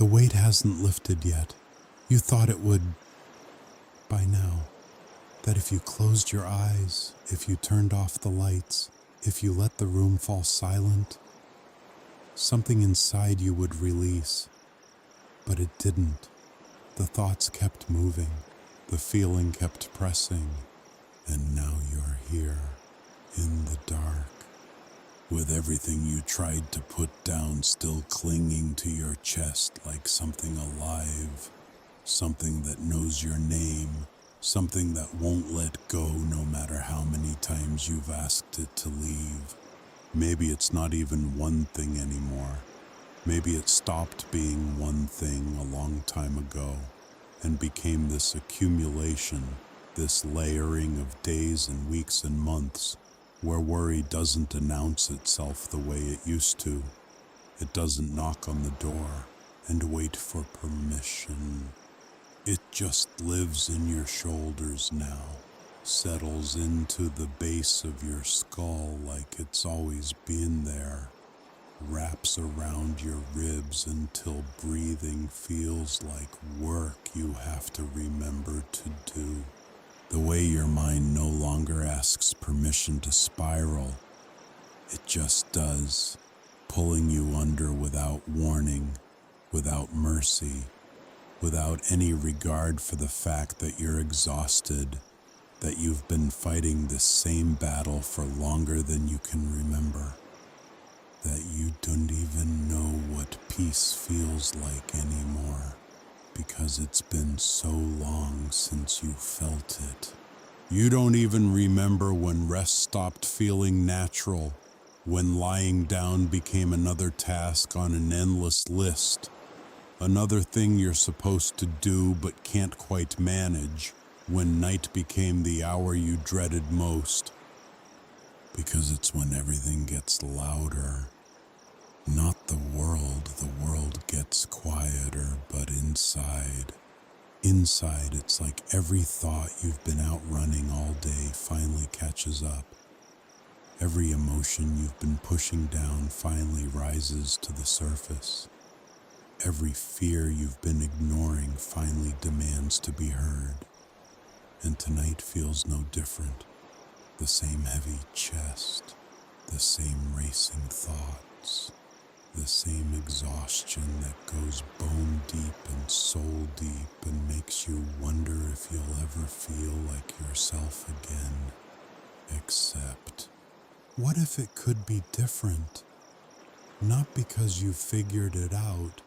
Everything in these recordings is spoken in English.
The weight hasn't lifted yet. You thought it would by now. That if you closed your eyes, if you turned off the lights, if you let the room fall silent, something inside you would release. But it didn't. The thoughts kept moving. The feeling kept pressing. And now you're here, in the dark, with everything you tried to put down still clinging to your chest like something alive, something that knows your name, something that won't let go no matter how many times you've asked it to leave. Maybe it's not even one thing anymore. Maybe it stopped being one thing a long time ago and became this accumulation, this layering of days and weeks and months, where worry doesn't announce itself the way it used to. It doesn't knock on the door and wait for permission. It just lives in your shoulders now, settles into the base of your skull like it's always been there, wraps around your ribs until breathing feels like work you have to remember to do. The way your mind no longer asks permission to spiral, it just does, pulling you under without warning, without mercy, without any regard for the fact that you're exhausted, that you've been fighting this same battle for longer than you can remember, that you don't even know what peace feels like anymore, because it's been so long since you felt it. You don't even remember when rest stopped feeling natural, when lying down became another task on an endless list, another thing you're supposed to do but can't quite manage, when night became the hour you dreaded most, because it's when everything gets louder. Not the world gets quieter, but inside. Inside, it's like every thought you've been out running all day finally catches up. Every emotion you've been pushing down finally rises to the surface. Every fear you've been ignoring finally demands to be heard. And tonight feels no different. The same heavy chest, the same racing thoughts, the same exhaustion that goes bone deep and soul deep and makes you wonder if you'll ever feel like yourself again. Except, what if it could be different? Not because you figured it out,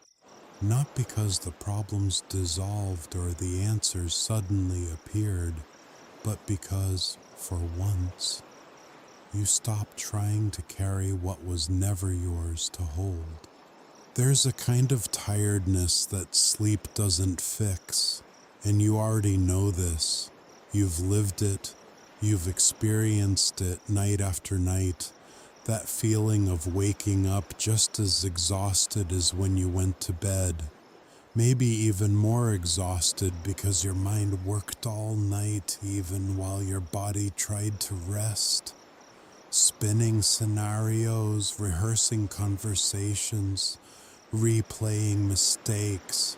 not because the problems dissolved or the answers suddenly appeared, but because, for once, you stopped trying to carry what was never yours to hold. There's a kind of tiredness that sleep doesn't fix, and you already know this. You've lived it, you've experienced it night after night, that feeling of waking up just as exhausted as when you went to bed. Maybe even more exhausted because your mind worked all night even while your body tried to rest. Spinning scenarios, rehearsing conversations, replaying mistakes,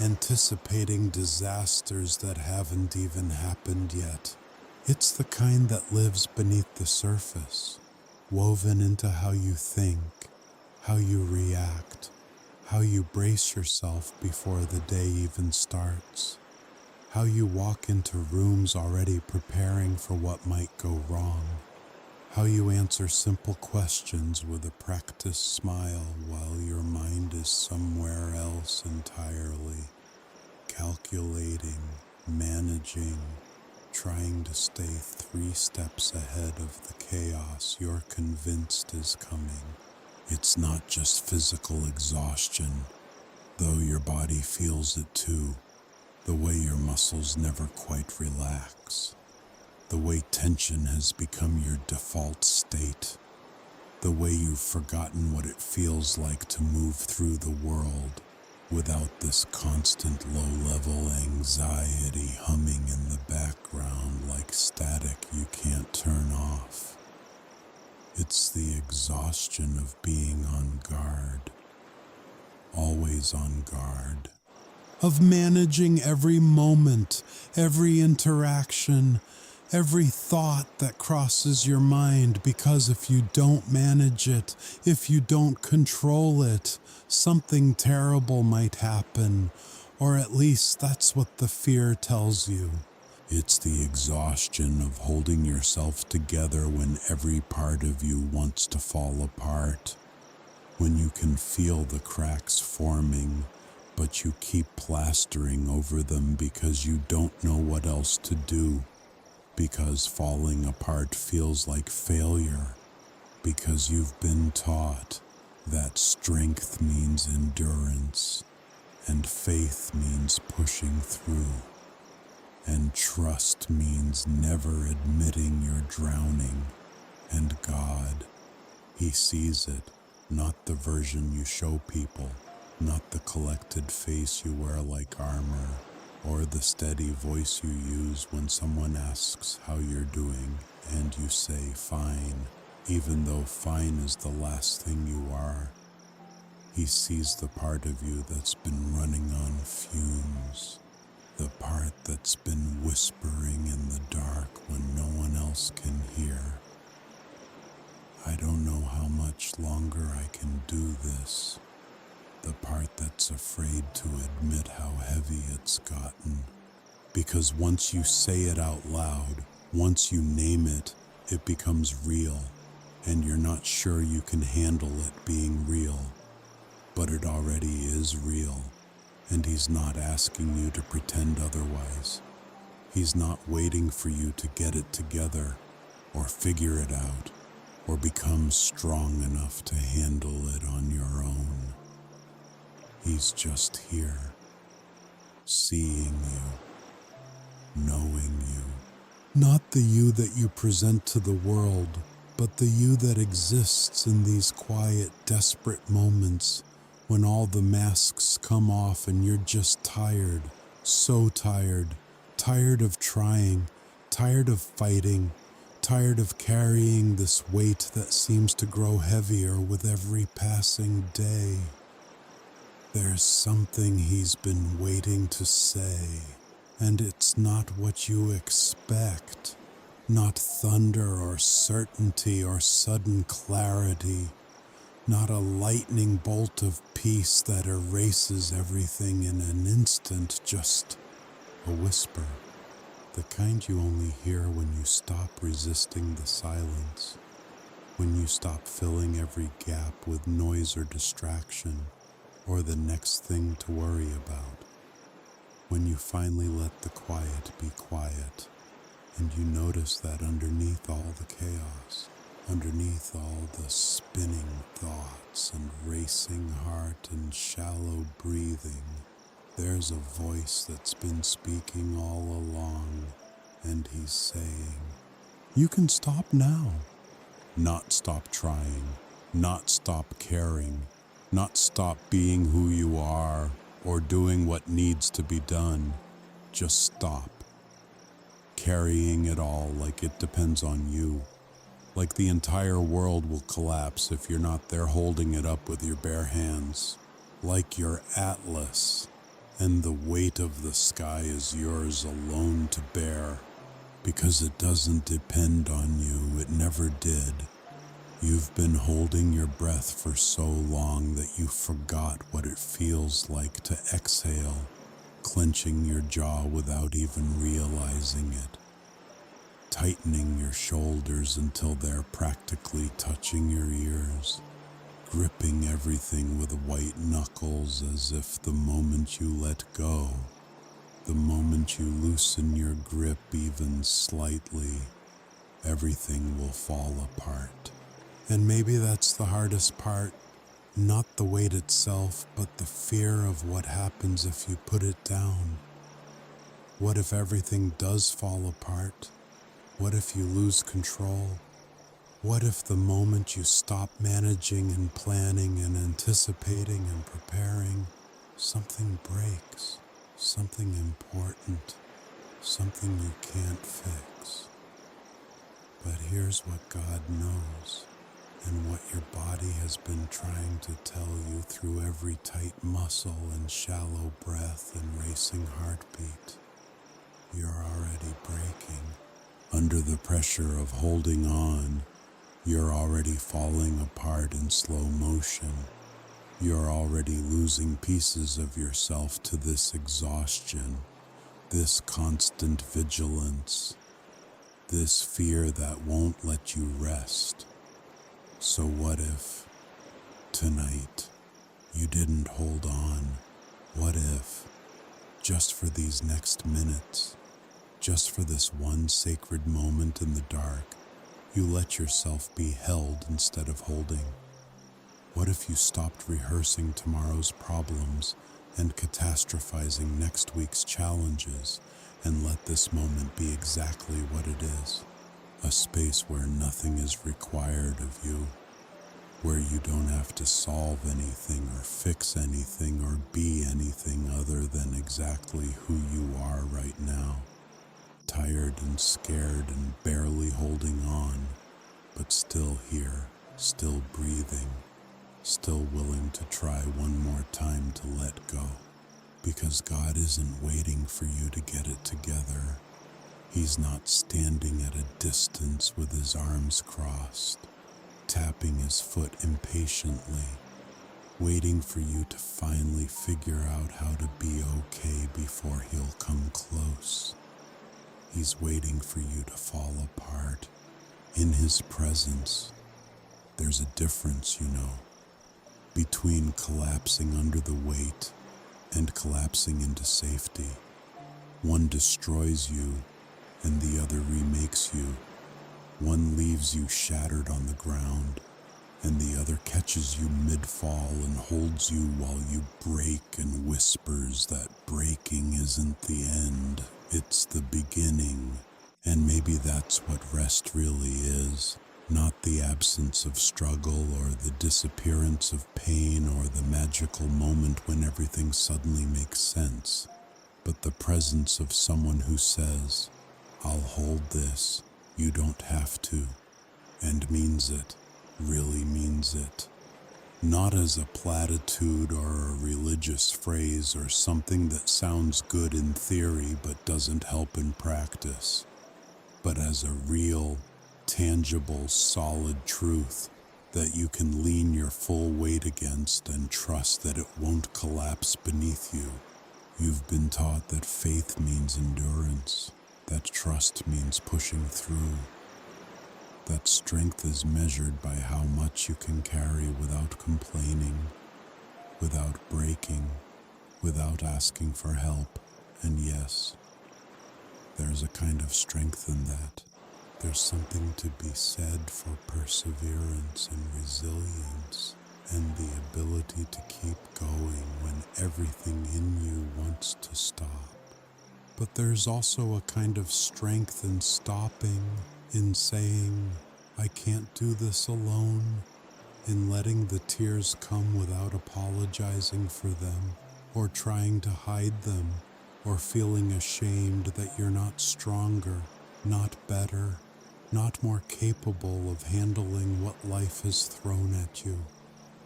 anticipating disasters that haven't even happened yet. It's the kind that lives beneath the surface, woven into how you think, how you react, how you brace yourself before the day even starts, how you walk into rooms already preparing for what might go wrong, how you answer simple questions with a practiced smile while your mind is somewhere else entirely, calculating, managing, trying to stay 3 steps ahead of the chaos you're convinced is coming. It's not just physical exhaustion, though your body feels it too, the way your muscles never quite relax. The way tension has become your default state, the way you've forgotten what it feels like to move through the world without this constant low-level anxiety humming in the background like static you can't turn off. It's the exhaustion of being on guard, always always on guard, of managing every moment, every interaction, every thought that crosses your mind, because if you don't manage it, if you don't control it, something terrible might happen, or at least that's what the fear tells you. It's the exhaustion of holding yourself together when every part of you wants to fall apart, when you can feel the cracks forming, but you keep plastering over them because you don't know what else to do, because falling apart feels like failure, because you've been taught that strength means endurance, and faith means pushing through, and trust means never admitting you're drowning. And God, He sees it, not the version you show people, not the collected face you wear like armor, or the steady voice you use when someone asks how you're doing, and you say fine, even though fine is the last thing you are. He sees the part of you that's been running on fumes, the part that's been whispering in the dark when no one else can hear. I don't know how much longer I can do this. The part that's afraid to admit how heavy it's gotten. Because once you say it out loud, once you name it, it becomes real, and you're not sure you can handle it being real. But it already is real. And He's not asking you to pretend otherwise. He's not waiting for you to get it together, or figure it out, or become strong enough to handle it on your own. He's just here, seeing you, knowing you. Not the you that you present to the world, but the you that exists in these quiet, desperate moments when all the masks come off and you're just tired, so tired, tired of trying, tired of fighting, tired of carrying this weight that seems to grow heavier with every passing day. There's something He's been waiting to say, and it's not what you expect, not thunder or certainty or sudden clarity, not a lightning bolt of peace that erases everything in an instant, just a whisper, the kind you only hear when you stop resisting the silence, when you stop filling every gap with noise or distraction, or the next thing to worry about, when you finally let the quiet be quiet, and you notice that underneath all the chaos, underneath all the spinning thoughts and racing heart and shallow breathing, there's a voice that's been speaking all along, and He's saying, you can stop now. Not stop trying, not stop caring, not stop being who you are or doing what needs to be done. Just stop. Carrying it all like it depends on you. Like the entire world will collapse if you're not there holding it up with your bare hands. Like your atlas, and the weight of the sky is yours alone to bear. Because it doesn't depend on you, it never did. You've been holding your breath for so long that you forgot what it feels like to exhale, clenching your jaw without even realizing it, tightening your shoulders until they're practically touching your ears, gripping everything with white knuckles as if the moment you let go, the moment you loosen your grip even slightly, everything will fall apart. And maybe that's the hardest part, not the weight itself, but the fear of what happens if you put it down. What if everything does fall apart? What if you lose control? What if the moment you stop managing and planning and anticipating and preparing, something breaks, something important, something you can't fix? But here's what God knows. and what your body has been trying to tell you through every tight muscle and shallow breath and racing heartbeat. You're already breaking. Under the pressure of holding on, you're already falling apart in slow motion. You're already losing pieces of yourself to this exhaustion, this constant vigilance, this fear that won't let you rest. So what if, tonight, you didn't hold on? What if, just for these next minutes, just for this one sacred moment in the dark, you let yourself be held instead of holding? What if you stopped rehearsing tomorrow's problems and catastrophizing next week's challenges and let this moment be exactly what it is? A space where nothing is required of you, where you don't have to solve anything or fix anything or be anything other than exactly who you are right now. Tired and scared and barely holding on, but still here, still breathing, still willing to try one more time to let go. Because God isn't waiting for you to get it together. He's not standing at a distance with his arms crossed, tapping his foot impatiently, waiting for you to finally figure out how to be okay before he'll come close. He's waiting for you to fall apart. In his presence, there's a difference, between collapsing under the weight and collapsing into safety. One destroys you, and the other remakes you. One leaves you shattered on the ground, and the other catches you mid-fall and holds you while you break and whispers that breaking isn't the end, it's the beginning. And maybe that's what rest really is. Not the absence of struggle or the disappearance of pain or the magical moment when everything suddenly makes sense, but the presence of someone who says, "I'll hold this, you don't have to," and means it, really means it. Not as a platitude or a religious phrase or something that sounds good in theory but doesn't help in practice, but as a real, tangible, solid truth that you can lean your full weight against and trust that it won't collapse beneath you. You've been taught that faith means endurance, that trust means pushing through, that strength is measured by how much you can carry without complaining, without breaking, without asking for help. And yes, there's a kind of strength in that. There's something to be said for perseverance and resilience and the ability to keep going when everything in you wants to stop. But there's also a kind of strength in stopping, in saying, "I can't do this alone," in letting the tears come without apologizing for them or trying to hide them or feeling ashamed that you're not stronger, not better, not more capable of handling what life has thrown at you.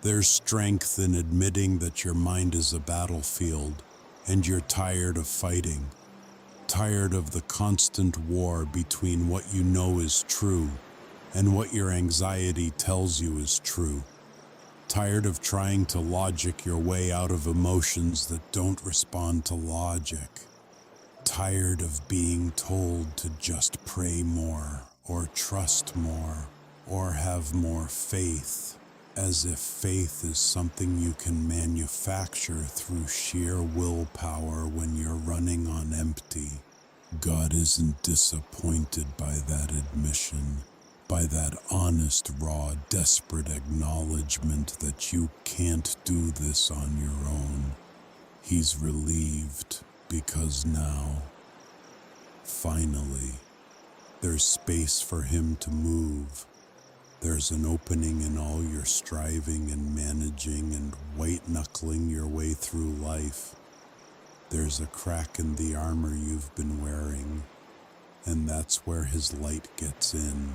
There's strength in admitting that your mind is a battlefield and you're tired of fighting, tired of the constant war between what you know is true and what your anxiety tells you is true, tired of trying to logic your way out of emotions that don't respond to logic, tired of being told to just pray more or trust more or have more faith, as if faith is something you can manufacture through sheer willpower when you're running on empty. God isn't disappointed by that admission, by that honest, raw, desperate acknowledgement that you can't do this on your own. He's relieved because now, finally, there's space for him to move. There's an opening in all your striving and managing and white-knuckling your way through life. There's a crack in the armor you've been wearing, and that's where his light gets in.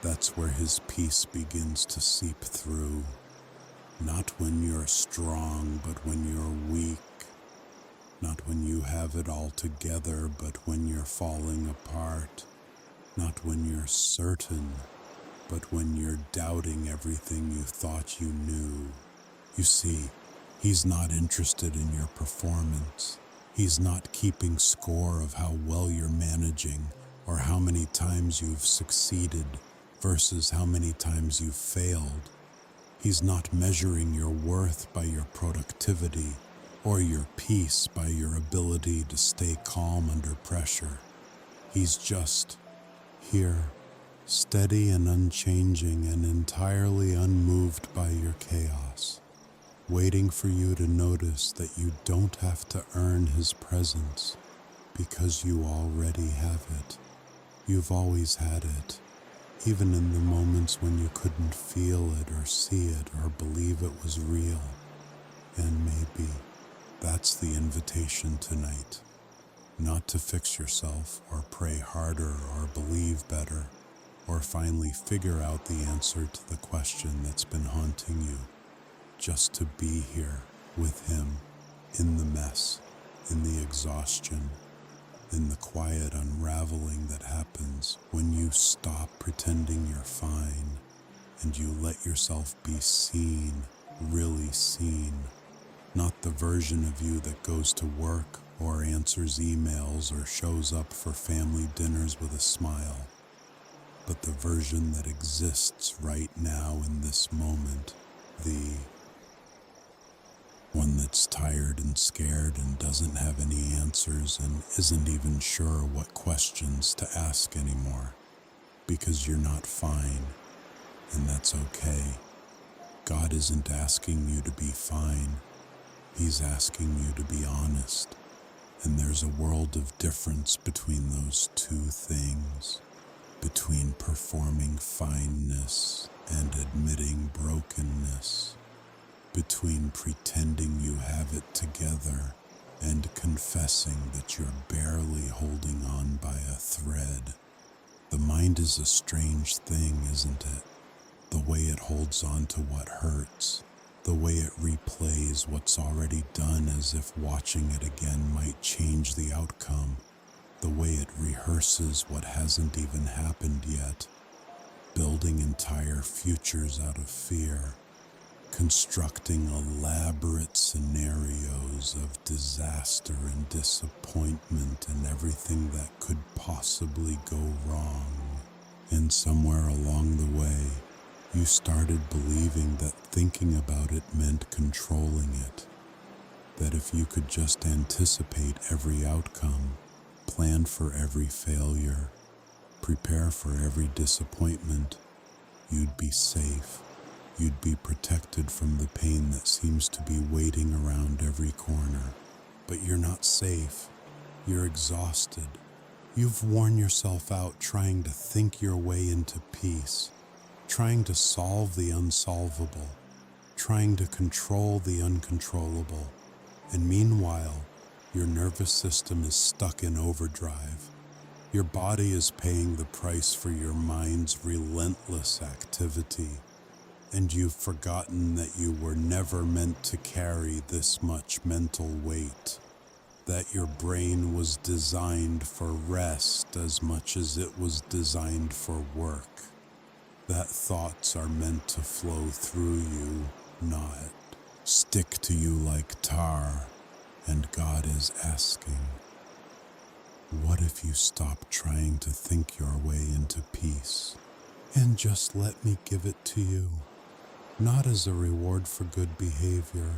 That's where his peace begins to seep through. Not when you're strong, but when you're weak. Not when you have it all together, but when you're falling apart. Not when you're certain, but when you're doubting everything you thought you knew. You see, he's not interested in your performance. He's not keeping score of how well you're managing or how many times you've succeeded versus how many times you've failed. He's not measuring your worth by your productivity or your peace by your ability to stay calm under pressure. He's just here, steady and unchanging and entirely unmoved by your chaos, waiting for you to notice that you don't have to earn his presence because you already have it. You've always had it, even in the moments when you couldn't feel it or see it or believe it was real. And maybe that's the invitation tonight. Not to fix yourself or pray harder or believe better or finally figure out the answer to the question that's been haunting you. Just to be here with him in the mess, in the exhaustion, in the quiet unraveling that happens when you stop pretending you're fine and you let yourself be seen, really seen. Not the version of you that goes to work or answers emails or shows up for family dinners with a smile, but the version that exists right now in this moment, the one that's tired and scared and doesn't have any answers and isn't even sure what questions to ask anymore, because you're not fine, and that's okay. God isn't asking you to be fine. He's asking you to be honest. And there's a world of difference between those two things, between performing fineness and admitting brokenness, between pretending you have it together and confessing that you're barely holding on by a thread. The mind is a strange thing, isn't it? The way it holds on to what hurts, the way it replays what's already done as if watching it again might change the outcome, the way it rehearses what hasn't even happened yet, building entire futures out of fear, constructing elaborate scenarios of disaster and disappointment and everything that could possibly go wrong. And somewhere along the way, you started believing that thinking about it meant controlling it, that if you could just anticipate every outcome, plan for every failure, prepare for every disappointment, you'd be safe. You'd be protected from the pain that seems to be waiting around every corner. But you're not safe. You're exhausted. You've worn yourself out trying to think your way into peace, trying to solve the unsolvable, trying to control the uncontrollable. And meanwhile, your nervous system is stuck in overdrive. Your body is paying the price for your mind's relentless activity. And you've forgotten that you were never meant to carry this much mental weight, that your brain was designed for rest as much as it was designed for work, that thoughts are meant to flow through you, not stick to you like tar. And God is asking, what if you stop trying to think your way into peace and just let me give it to you? Not as a reward for good behavior,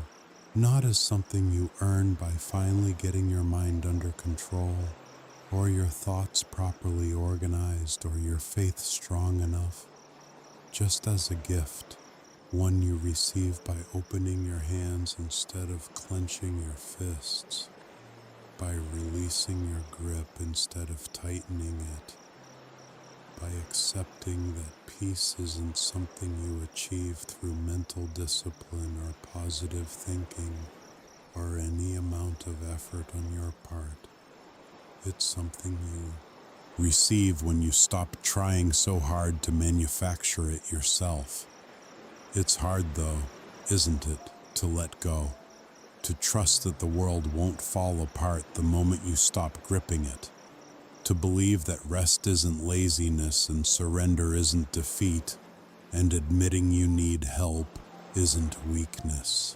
not as something you earn by finally getting your mind under control, or your thoughts properly organized, or your faith strong enough, just as a gift, one you receive by opening your hands instead of clenching your fists, by releasing your grip instead of tightening it, by accepting that peace isn't something you achieve through mental discipline or positive thinking or any amount of effort on your part. It's something you Receive when you stop trying so hard to manufacture it yourself. It's hard though, isn't it, to let go, to trust that the world won't fall apart the moment you stop gripping it, to believe that rest isn't laziness and surrender isn't defeat, and admitting you need help isn't weakness.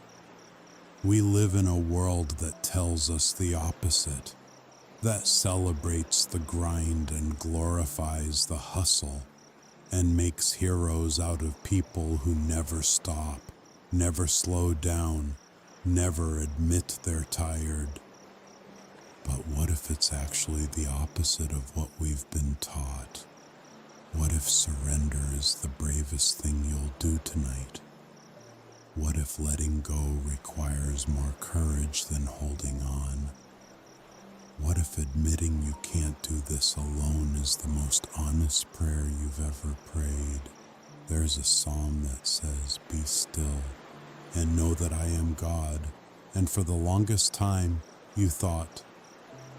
We live in a world that tells us the opposite, that celebrates the grind and glorifies the hustle, and makes heroes out of people who never stop, never slow down, never admit they're tired. But what if it's actually the opposite of what we've been taught? What if surrender is the bravest thing you'll do tonight? What if letting go requires more courage than holding on? What if admitting you can't do this alone is the most honest prayer you've ever prayed? There's a psalm that says, "Be still and know that I am God." And for the longest time, you thought,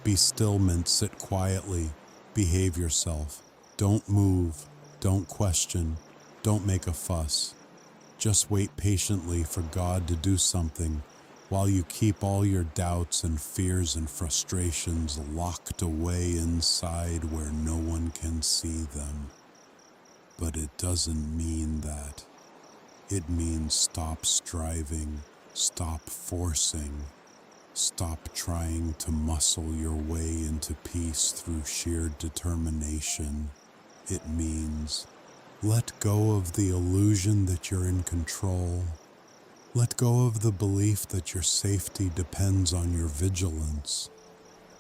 be still meant sit quietly, behave yourself, don't move, don't question, don't make a fuss. Just wait patiently for God to do something while you keep all your doubts and fears and frustrations locked away inside where no one can see them. But it doesn't mean that. It means stop striving, stop forcing, stop trying to muscle your way into peace through sheer determination. It means let go of the illusion that you're in control. Let go of the belief that your safety depends on your vigilance.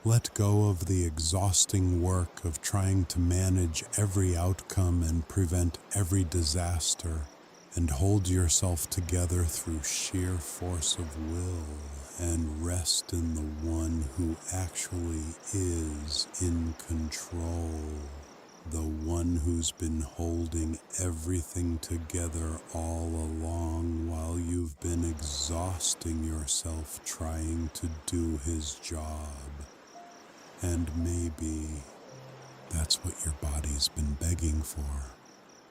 Let go of the exhausting work of trying to manage every outcome and prevent every disaster, and hold yourself together through sheer force of will and rest in the one who actually is in control. The one who's been holding everything together all along while you've been exhausting yourself trying to do his job. And maybe that's what your body's been begging for.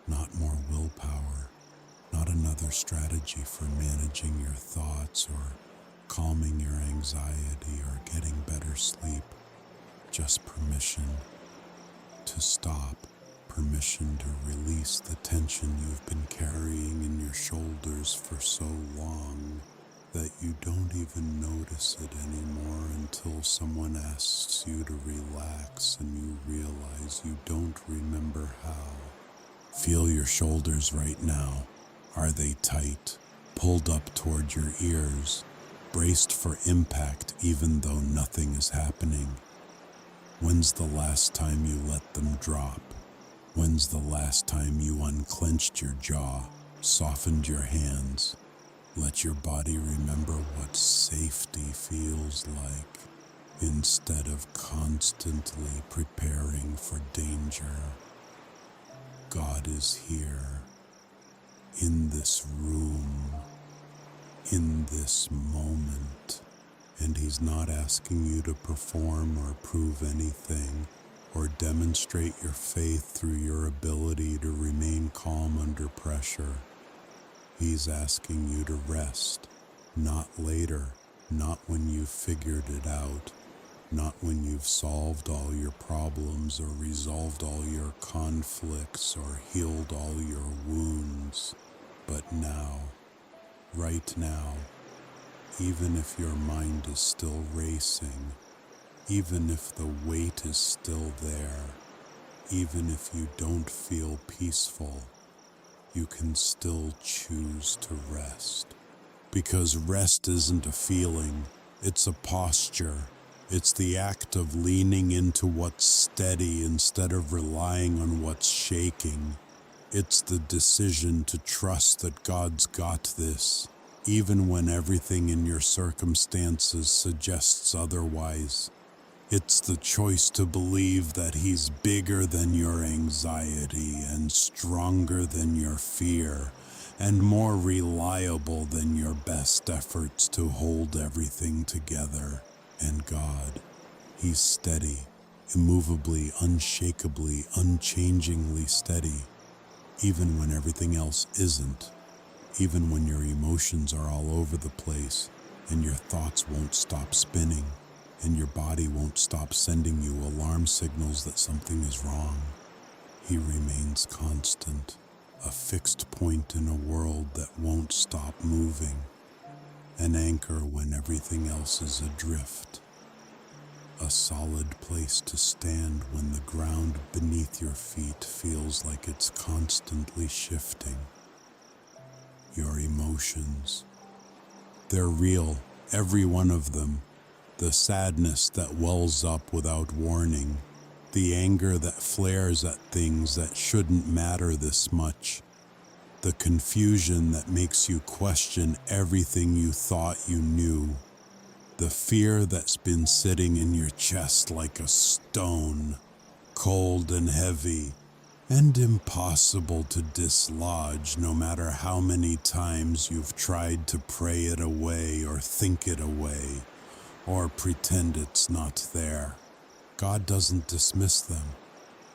Not more willpower, not another strategy for managing your thoughts or calming your anxiety or getting better sleep. Just permission to stop, permission to release the tension you've been carrying in your shoulders for so long that you don't even notice it anymore until someone asks you to relax and you realize you don't remember how. Feel your shoulders right now. Are they tight, pulled up toward your ears, braced for impact even though nothing is happening? When's the last time you let them drop? When's the last time you unclenched your jaw, softened your hands? Let your body remember what safety feels like, instead of constantly preparing for danger. God is here, in this room, in this moment. And he's not asking you to perform or prove anything or demonstrate your faith through your ability to remain calm under pressure. He's asking you to rest, not later, not when you've figured it out, not when you've solved all your problems or resolved all your conflicts or healed all your wounds, but now, right now. Even if your mind is still racing, even if the weight is still there, even if you don't feel peaceful, you can still choose to rest. Because rest isn't a feeling, it's a posture. It's the act of leaning into what's steady instead of relying on what's shaking. It's the decision to trust that God's got this, even when everything in your circumstances suggests otherwise. It's the choice to believe that he's bigger than your anxiety and stronger than your fear and more reliable than your best efforts to hold everything together. And God, he's steady, immovably, unshakably, unchangingly steady, even when everything else isn't, even when your emotions are all over the place and your thoughts won't stop spinning and your body won't stop sending you alarm signals that something is wrong. He remains constant, a fixed point in a world that won't stop moving, an anchor when everything else is adrift, a solid place to stand when the ground beneath your feet feels like it's constantly shifting. Your emotions, they're real, every one of them. The sadness that wells up without warning, the anger that flares at things that shouldn't matter this much, the confusion that makes you question everything you thought you knew, the fear that's been sitting in your chest like a stone, cold and heavy, and impossible to dislodge no matter how many times you've tried to pray it away or think it away, or pretend it's not there. God doesn't dismiss them.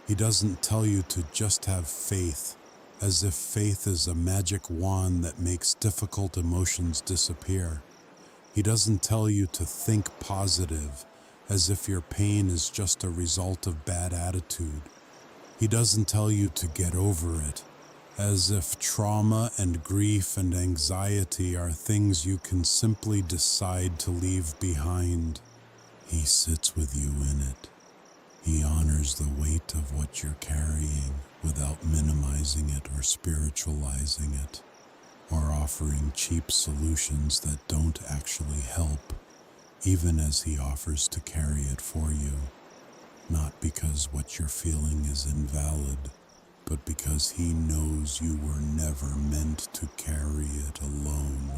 He doesn't tell you to just have faith, as if faith is a magic wand that makes difficult emotions disappear. He doesn't tell you to think positive, as if your pain is just a result of bad attitude. He doesn't tell you to get over it, as if trauma and grief and anxiety are things you can simply decide to leave behind. He sits with you in it. He honors the weight of what you're carrying without minimizing it or spiritualizing it, or offering cheap solutions that don't actually help, even as he offers to carry it for you. Not because what you're feeling is invalid, but because he knows you were never meant to carry it alone.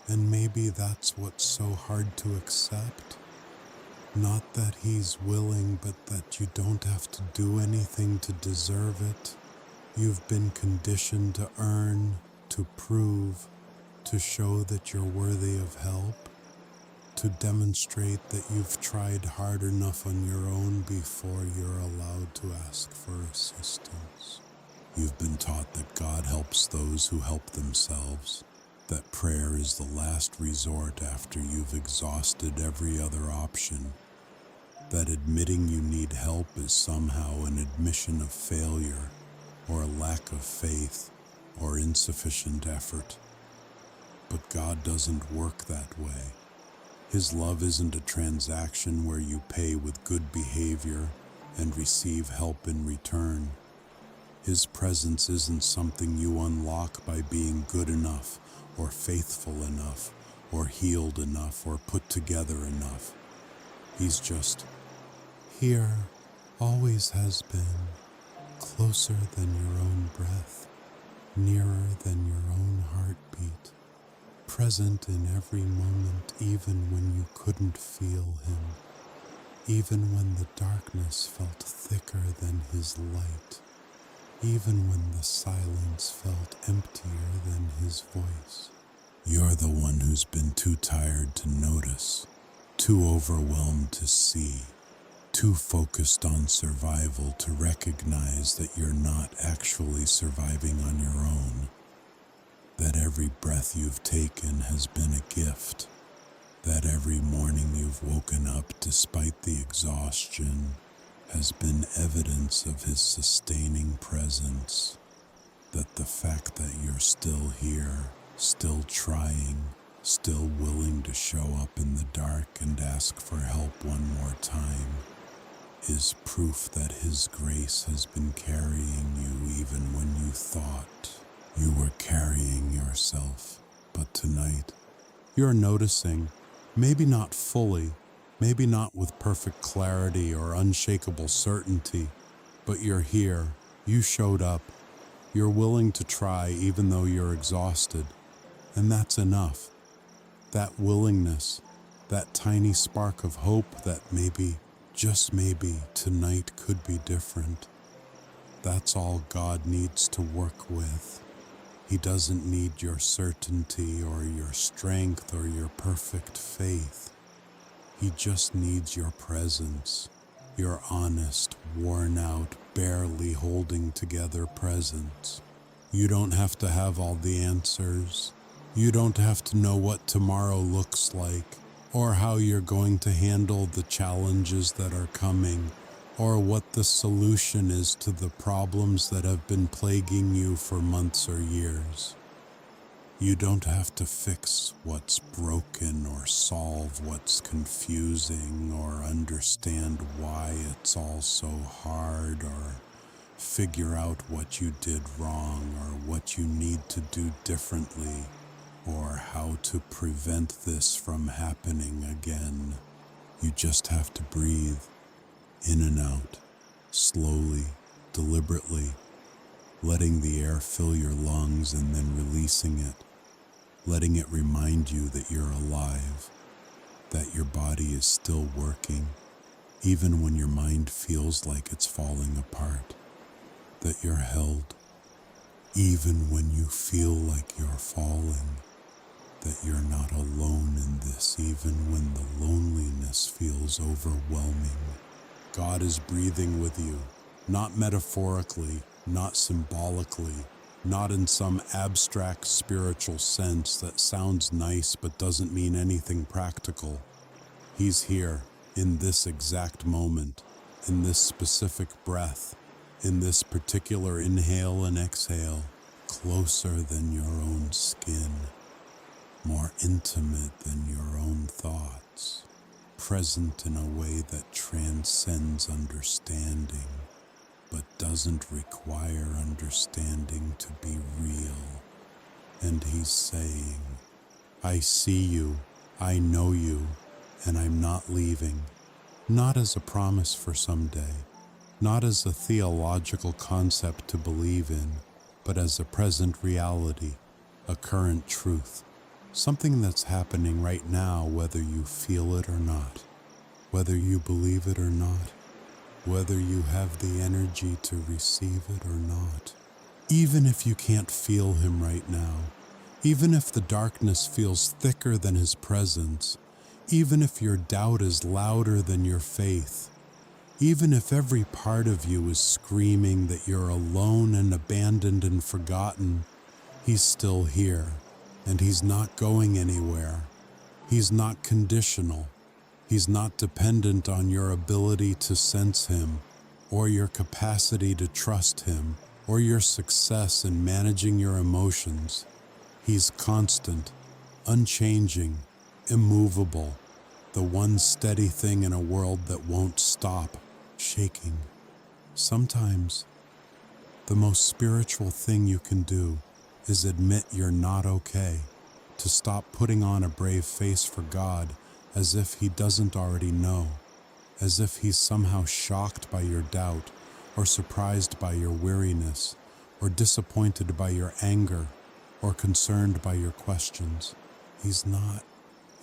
And maybe that's what's so hard to accept. Not that he's willing, but that you don't have to do anything to deserve it. You've been conditioned to earn, to prove, to show that you're worthy of help, to demonstrate that you've tried hard enough on your own before you're allowed to ask for assistance. You've been taught that God helps those who help themselves, that prayer is the last resort after you've exhausted every other option, that admitting you need help is somehow an admission of failure, or a lack of faith, or insufficient effort. But God doesn't work that way. His love isn't a transaction where you pay with good behavior and receive help in return. His presence isn't something you unlock by being good enough, or faithful enough, or healed enough, or put together enough. He's just here, always has been, closer than your own breath, nearer than your own heartbeat, present in every moment, even when you couldn't feel him, even when the darkness felt thicker than his light, even when the silence felt emptier than his voice. You're the one who's been too tired to notice, too overwhelmed to see, too focused on survival to recognize that you're not actually surviving on your own, that every breath you've taken has been a gift, that every morning you've woken up despite the exhaustion has been evidence of his sustaining presence, that the fact that you're still here, still trying, still willing to show up in the dark and ask for help one more time, is proof that his grace has been carrying you even when you thought you were carrying yourself. But tonight, you're noticing, maybe not fully, maybe not with perfect clarity or unshakable certainty, but you're here, you showed up, you're willing to try even though you're exhausted, and that's enough. That willingness, that tiny spark of hope that maybe, just maybe, tonight could be different. That's all God needs to work with. He doesn't need your certainty or your strength or your perfect faith. He just needs your presence, your honest, worn out, barely holding together presence. You don't have to have all the answers. You don't have to know what tomorrow looks like, or how you're going to handle the challenges that are coming, or what the solution is to the problems that have been plaguing you for months or years. You don't have to fix what's broken or solve what's confusing or understand why it's all so hard or figure out what you did wrong or what you need to do differently or how to prevent this from happening again. You just have to breathe in and out, slowly, deliberately, letting the air fill your lungs and then releasing it. Letting it remind you that you're alive, that your body is still working, even when your mind feels like it's falling apart, that you're held, even when you feel like you're falling, that you're not alone in this, even when the loneliness feels overwhelming. God is breathing with you, not metaphorically, not symbolically, not in some abstract spiritual sense that sounds nice but doesn't mean anything practical. He's here, in this exact moment, in this specific breath, in this particular inhale and exhale, closer than your own skin, more intimate than your own thoughts, present in a way that transcends understanding, but doesn't require understanding to be real. And he's saying, I see you, I know you, and I'm not leaving. Not as a promise for someday, not as a theological concept to believe in, but as a present reality, a current truth, something that's happening right now whether you feel it or not, whether you believe it or not, whether you have the energy to receive it or not. Even if you can't feel him right now, even if the darkness feels thicker than his presence, even if your doubt is louder than your faith, even if every part of you is screaming that you're alone and abandoned and forgotten, he's still here, and he's not going anywhere. He's not conditional. He's not dependent on your ability to sense him, or your capacity to trust him, or your success in managing your emotions. He's constant, unchanging, immovable, the one steady thing in a world that won't stop shaking. Sometimes, the most spiritual thing you can do is admit you're not okay, to stop putting on a brave face for God as if he doesn't already know, as if he's somehow shocked by your doubt, or surprised by your weariness, or disappointed by your anger, or concerned by your questions. He's not.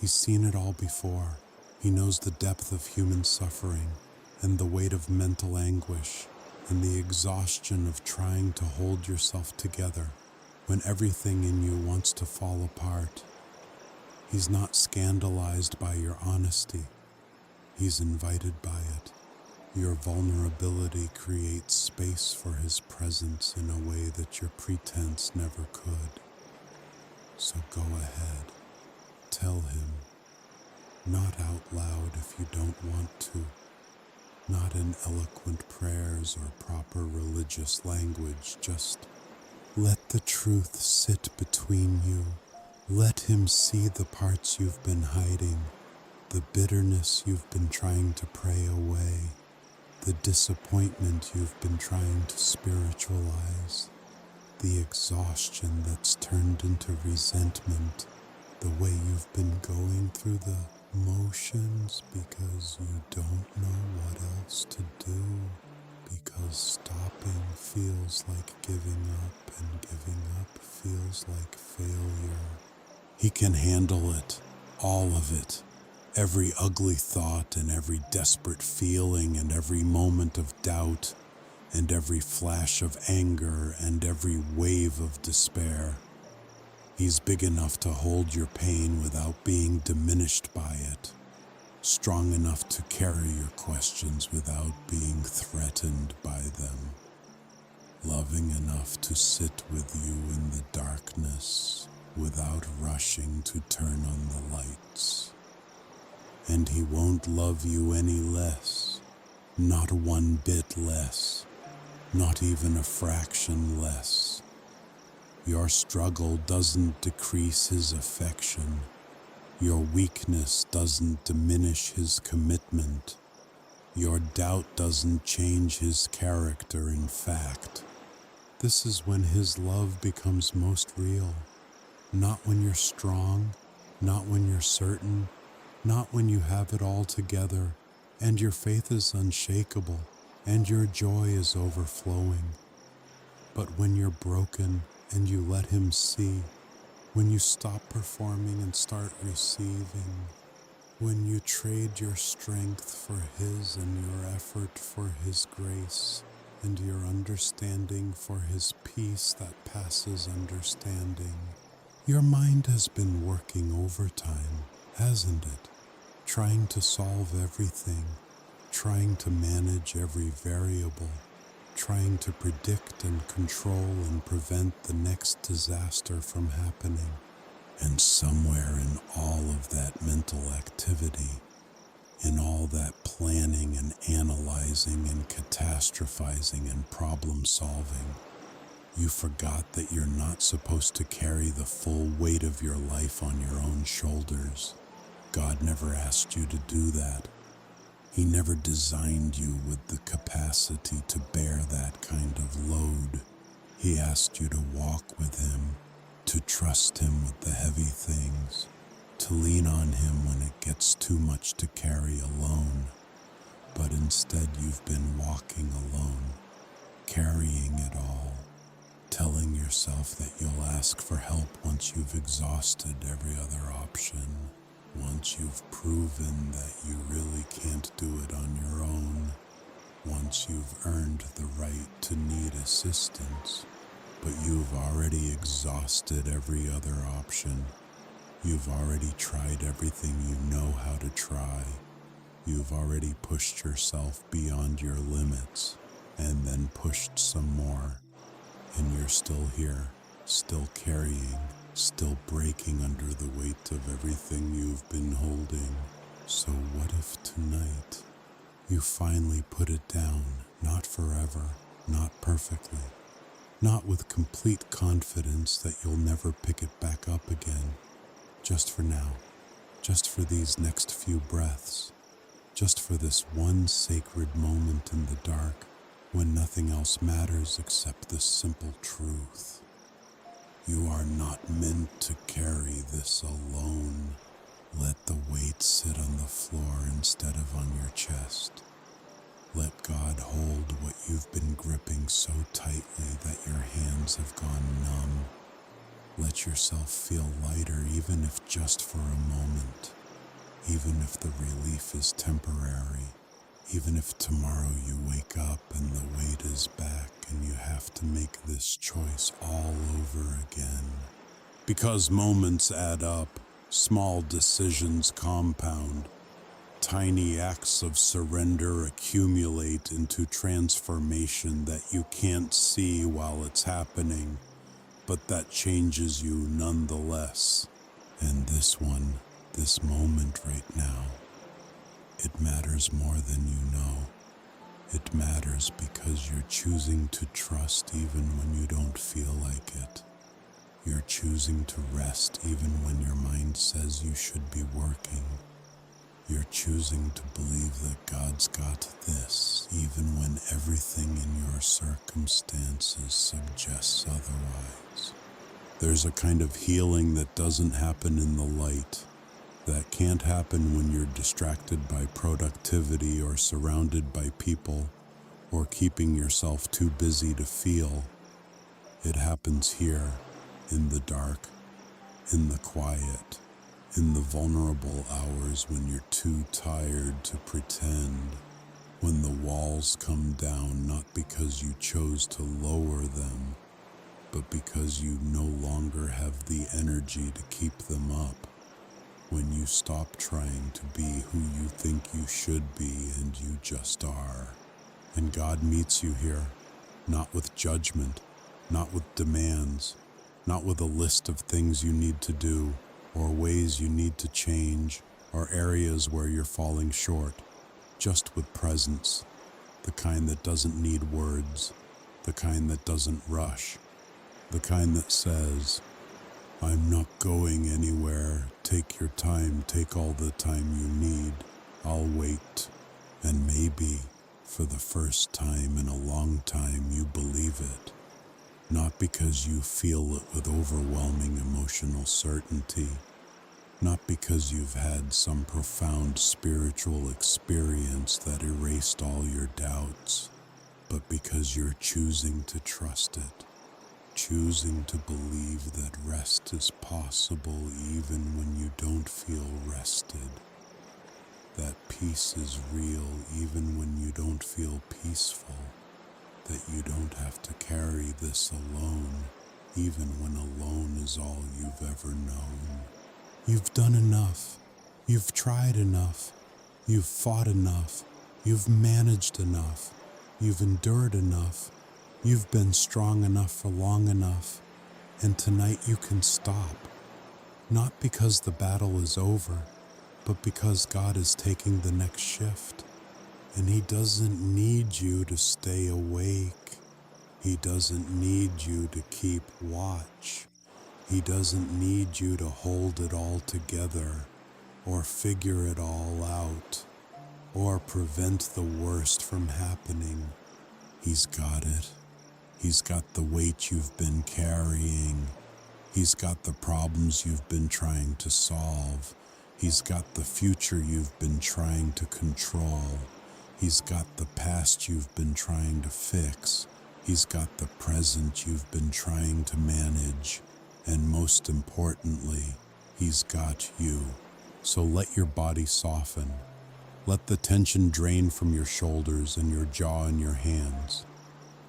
He's seen it all before. He knows the depth of human suffering, and the weight of mental anguish, and the exhaustion of trying to hold yourself together when everything in you wants to fall apart. He's not scandalized by your honesty. He's invited by it. Your vulnerability creates space for his presence in a way that your pretense never could. So go ahead. Tell him. Not out loud if you don't want to. Not in eloquent prayers or proper religious language. Just let the truth sit between you. Let him see the parts you've been hiding, the bitterness you've been trying to pray away, the disappointment you've been trying to spiritualize, the exhaustion that's turned into resentment, the way you've been going through the motions because you don't know what else to do, because stopping feels like giving up and giving up feels like failure. He can handle it, all of it, every ugly thought and every desperate feeling and every moment of doubt and every flash of anger and every wave of despair. He's big enough to hold your pain without being diminished by it. strong enough to carry your questions without being threatened by them, loving enough to sit with you in the darkness without rushing to turn on the lights. And he won't love you any less, not one bit less, not even a fraction less. Your struggle doesn't decrease his affection. Your weakness doesn't diminish his commitment. Your doubt doesn't change his character. In fact, this is when his love becomes most real. Not when you're strong, not when you're certain, not when you have it all together and your faith is unshakable and your joy is overflowing, but when you're broken and you let him see, when you stop performing and start receiving, when you trade your strength for his and your effort for his grace and your understanding for his peace that passes understanding. Your mind has been working overtime, hasn't it? Trying to solve everything, trying to manage every variable, trying to predict and control and prevent the next disaster from happening. And somewhere in all of that mental activity, in all that planning and analyzing and catastrophizing and problem solving, you forgot that you're not supposed to carry the full weight of your life on your own shoulders. God never asked you to do that. He never designed you with the capacity to bear that kind of load. He asked you to walk with him, to trust him with the heavy things, to lean on him when it gets too much to carry alone. But instead you've been walking alone, carrying it all, telling yourself that you'll ask for help once you've exhausted every other option, once you've proven that you really can't do it on your own, once you've earned the right to need assistance, but you've already exhausted every other option. You've already tried everything you know how to try. You've already pushed yourself beyond your limits and then pushed some more. And you're still here, still carrying, still breaking under the weight of everything you've been holding. So what if tonight you finally put it down, not forever, not perfectly, not with complete confidence that you'll never pick it back up again, just for now, just for these next few breaths, just for this one sacred moment in the dark, when nothing else matters except this simple truth. You are not meant to carry this alone. Let the weight sit on the floor instead of on your chest. Let God hold what you've been gripping so tightly that your hands have gone numb. Let yourself feel lighter, even if just for a moment, even if the relief is temporary. Even if tomorrow you wake up and the weight is back and you have to make this choice all over again. Because moments add up, small decisions compound, tiny acts of surrender accumulate into transformation that you can't see while it's happening, but that changes you nonetheless. And this moment right now, it matters more than you know. It matters because you're choosing to trust even when you don't feel like it. You're choosing to rest even when your mind says you should be working. You're choosing to believe that God's got this, even when everything in your circumstances suggests otherwise. There's a kind of healing that doesn't happen in the light, that can't happen when you're distracted by productivity or surrounded by people or keeping yourself too busy to feel. It happens here, in the dark, in the quiet, in the vulnerable hours when you're too tired to pretend, when the walls come down not because you chose to lower them, but because you no longer have the energy to keep them up. when you stop trying to be who you think you should be and you just are. And God meets you here, not with judgment, not with demands, not with a list of things you need to do, or ways you need to change, or areas where you're falling short, just with presence, the kind that doesn't need words, the kind that doesn't rush, the kind that says, I'm not going anywhere, take your time, take all the time you need, I'll wait. And maybe, for the first time in a long time, you believe it. Not because you feel it with overwhelming emotional certainty, not because you've had some profound spiritual experience that erased all your doubts, but because you're choosing to trust it, choosing to believe that rest is possible even when you don't feel rested, that peace is real even when you don't feel peaceful, that you don't have to carry this alone, even when alone is all you've ever known. You've done enough. You've tried enough. You've fought enough. You've managed enough. You've endured enough. You've been strong enough for long enough. And tonight you can stop. Not because the battle is over, but because God is taking the next shift. And He doesn't need you to stay awake. He doesn't need you to keep watch. He doesn't need you to hold it all together, or figure it all out, or prevent the worst from happening. He's got it. He's got the weight you've been carrying. He's got the problems you've been trying to solve. He's got the future you've been trying to control. He's got the past you've been trying to fix. He's got the present you've been trying to manage. And most importantly, He's got you. So let your body soften. Let the tension drain from your shoulders and your jaw and your hands.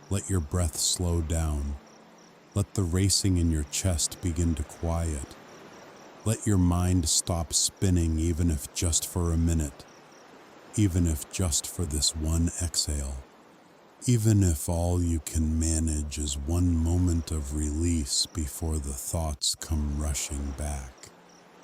Let your breath slow down. Let the racing in your chest begin to quiet. Let your mind stop spinning, even if just for a minute. Even if just for this one exhale. Even if all you can manage is one moment of release before the thoughts come rushing back.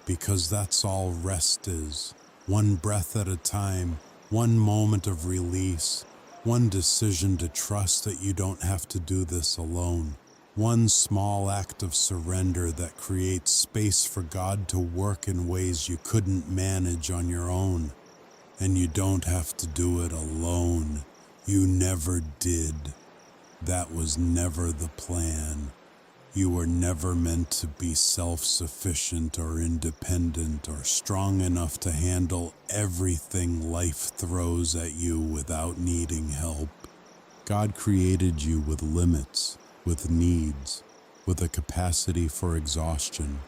Because that's all rest is. One breath at a time, one moment of release, one decision to trust that you don't have to do this alone. One small act of surrender that creates space for God to work in ways you couldn't manage on your own. And you don't have to do it alone. You never did. That was never the plan. You were never meant to be self-sufficient or independent or strong enough to handle everything life throws at you without needing help. God created you with limits, with needs, with a capacity for exhaustion,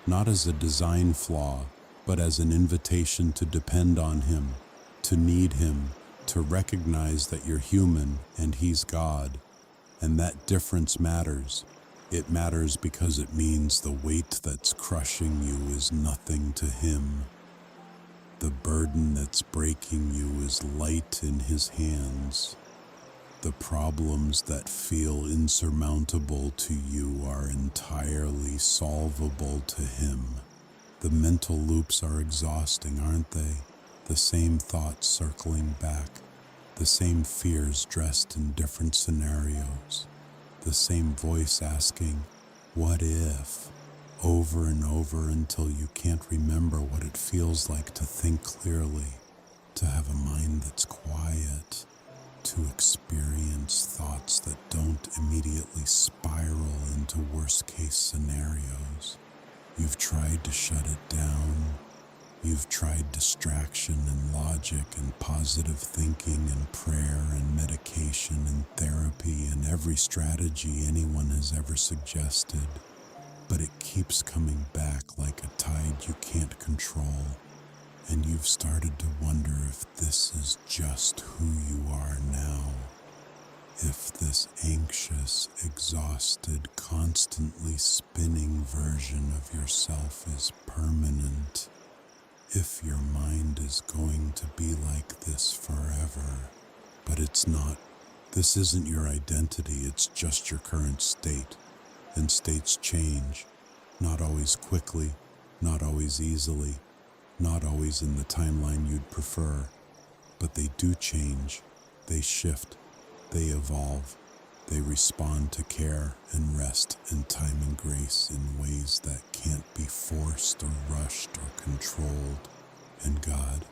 not as a design flaw, but as an invitation to depend on Him, to need Him, to recognize that you're human and He's God. And that difference matters. It matters because it means the weight that's crushing you is nothing to Him. The burden that's breaking you is light in His hands. The problems that feel insurmountable to you are entirely solvable to Him. The mental loops are exhausting, aren't they? The same thoughts circling back, the same fears dressed in different scenarios, the same voice asking, what if? Over and over until you can't remember what it feels like to think clearly, to have a mind that's quiet, to experience thoughts that don't immediately spiral into worst-case scenarios. You've tried to shut it down. You've tried distraction and logic and positive thinking and prayer and medication and therapy and every strategy anyone has ever suggested. But it keeps coming back like a tide you can't control. And you've started to wonder if this is just who you are now. If this anxious, exhausted, constantly spinning version of yourself is permanent. if your mind is going to be like this forever. But it's not. This isn't your identity, it's just your current state. And states change, not always quickly, not always easily, not always in the timeline you'd prefer. But they do change, they shift, they evolve, they respond to care and rest and time and grace in ways that can't be forced or rushed or controlled. And God,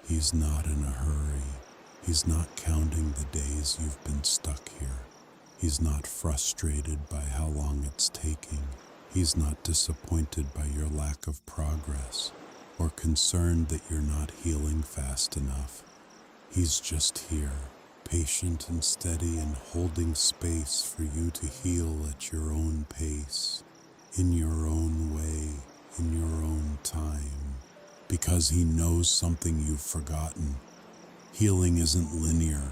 He's not in a hurry. He's not counting the days you've been stuck here. He's not frustrated by how long it's taking. He's not disappointed by your lack of progress or concerned that you're not healing fast enough. He's just here, patient and steady and holding space for you to heal at your own pace, in your own way, in your own time, because He knows something you've forgotten. Healing isn't linear.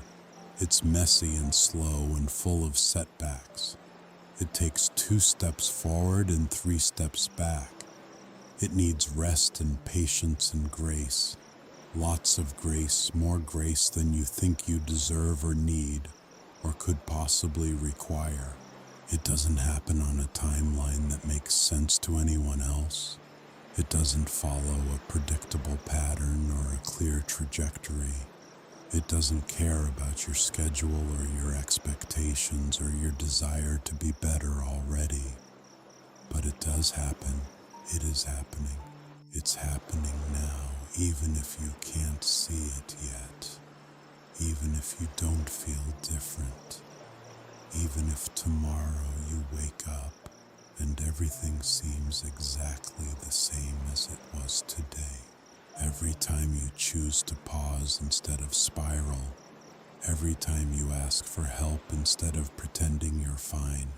It's messy and slow and full of setbacks. It takes 2 steps forward and 3 steps back. It needs rest and patience and grace. Lots of grace, more grace than you think you deserve or need, or could possibly require. It doesn't happen on a timeline that makes sense to anyone else. It doesn't follow a predictable pattern or a clear trajectory. It doesn't care about your schedule or your expectations or your desire to be better already. But it does happen. It is happening. It's happening now, even if you can't see it yet. Even if you don't feel different. Even if tomorrow you wake up and everything seems exactly the same as it was today. Every time you choose to pause instead of spiral, every time you ask for help instead of pretending you're fine,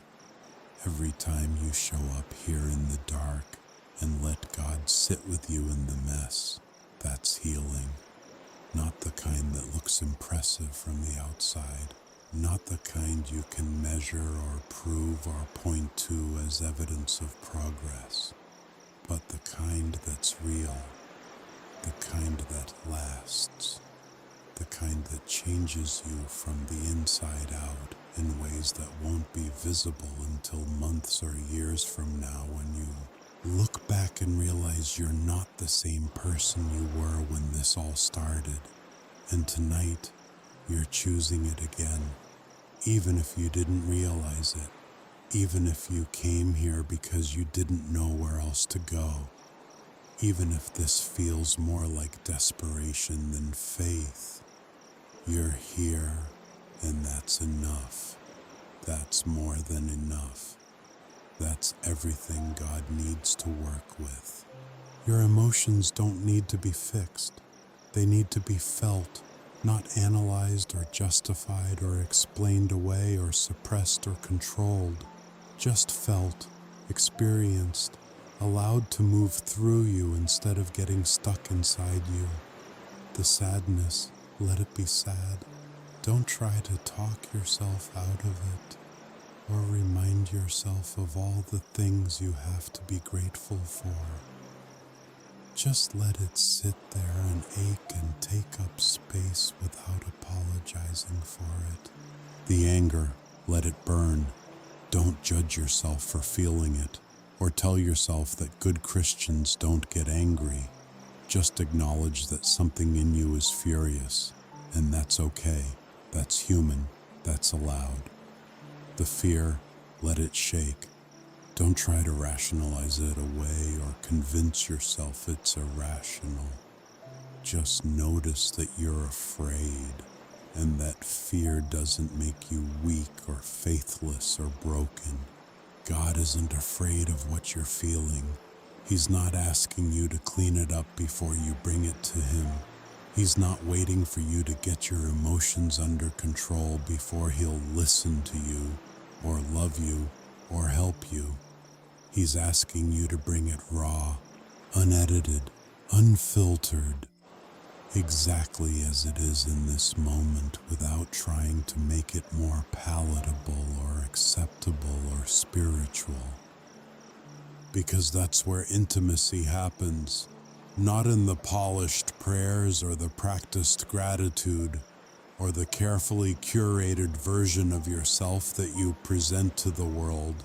every time you show up here in the dark and let God sit with you in the mess, that's healing. Not the kind that looks impressive from the outside, not the kind you can measure or prove or point to as evidence of progress, but the kind that's real. The kind that lasts, the kind that changes you from the inside out in ways that won't be visible until months or years from now when you look back and realize you're not the same person you were when this all started. And tonight, you're choosing it again, even if you didn't realize it, even if you came here because you didn't know where else to go. Even if this feels more like desperation than faith, you're here, and that's enough. That's more than enough. That's everything God needs to work with. Your emotions don't need to be fixed. They need to be felt, not analyzed or justified or explained away or suppressed or controlled. Just felt, experienced, allowed to move through you instead of getting stuck inside you. The sadness, let it be sad. Don't try to talk yourself out of it or remind yourself of all the things you have to be grateful for. Just let it sit there and ache and take up space without apologizing for it. The anger, let it burn. Don't judge yourself for feeling it. Or tell yourself that good Christians don't get angry. Just acknowledge that something in you is furious, and that's okay. That's human. That's allowed. The fear, let it shake. Don't try to rationalize it away or convince yourself it's irrational. Just notice that you're afraid, and that fear doesn't make you weak or faithless or broken. God isn't afraid of what you're feeling. He's not asking you to clean it up before you bring it to Him. He's not waiting for you to get your emotions under control before He'll listen to you, or love you, or help you. He's asking you to bring it raw, unedited, unfiltered, exactly as it is in this moment, without trying to make it more palatable or acceptable or spiritual. Because that's where intimacy happens. not in the polished prayers or the practiced gratitude or the carefully curated version of yourself that you present to the world,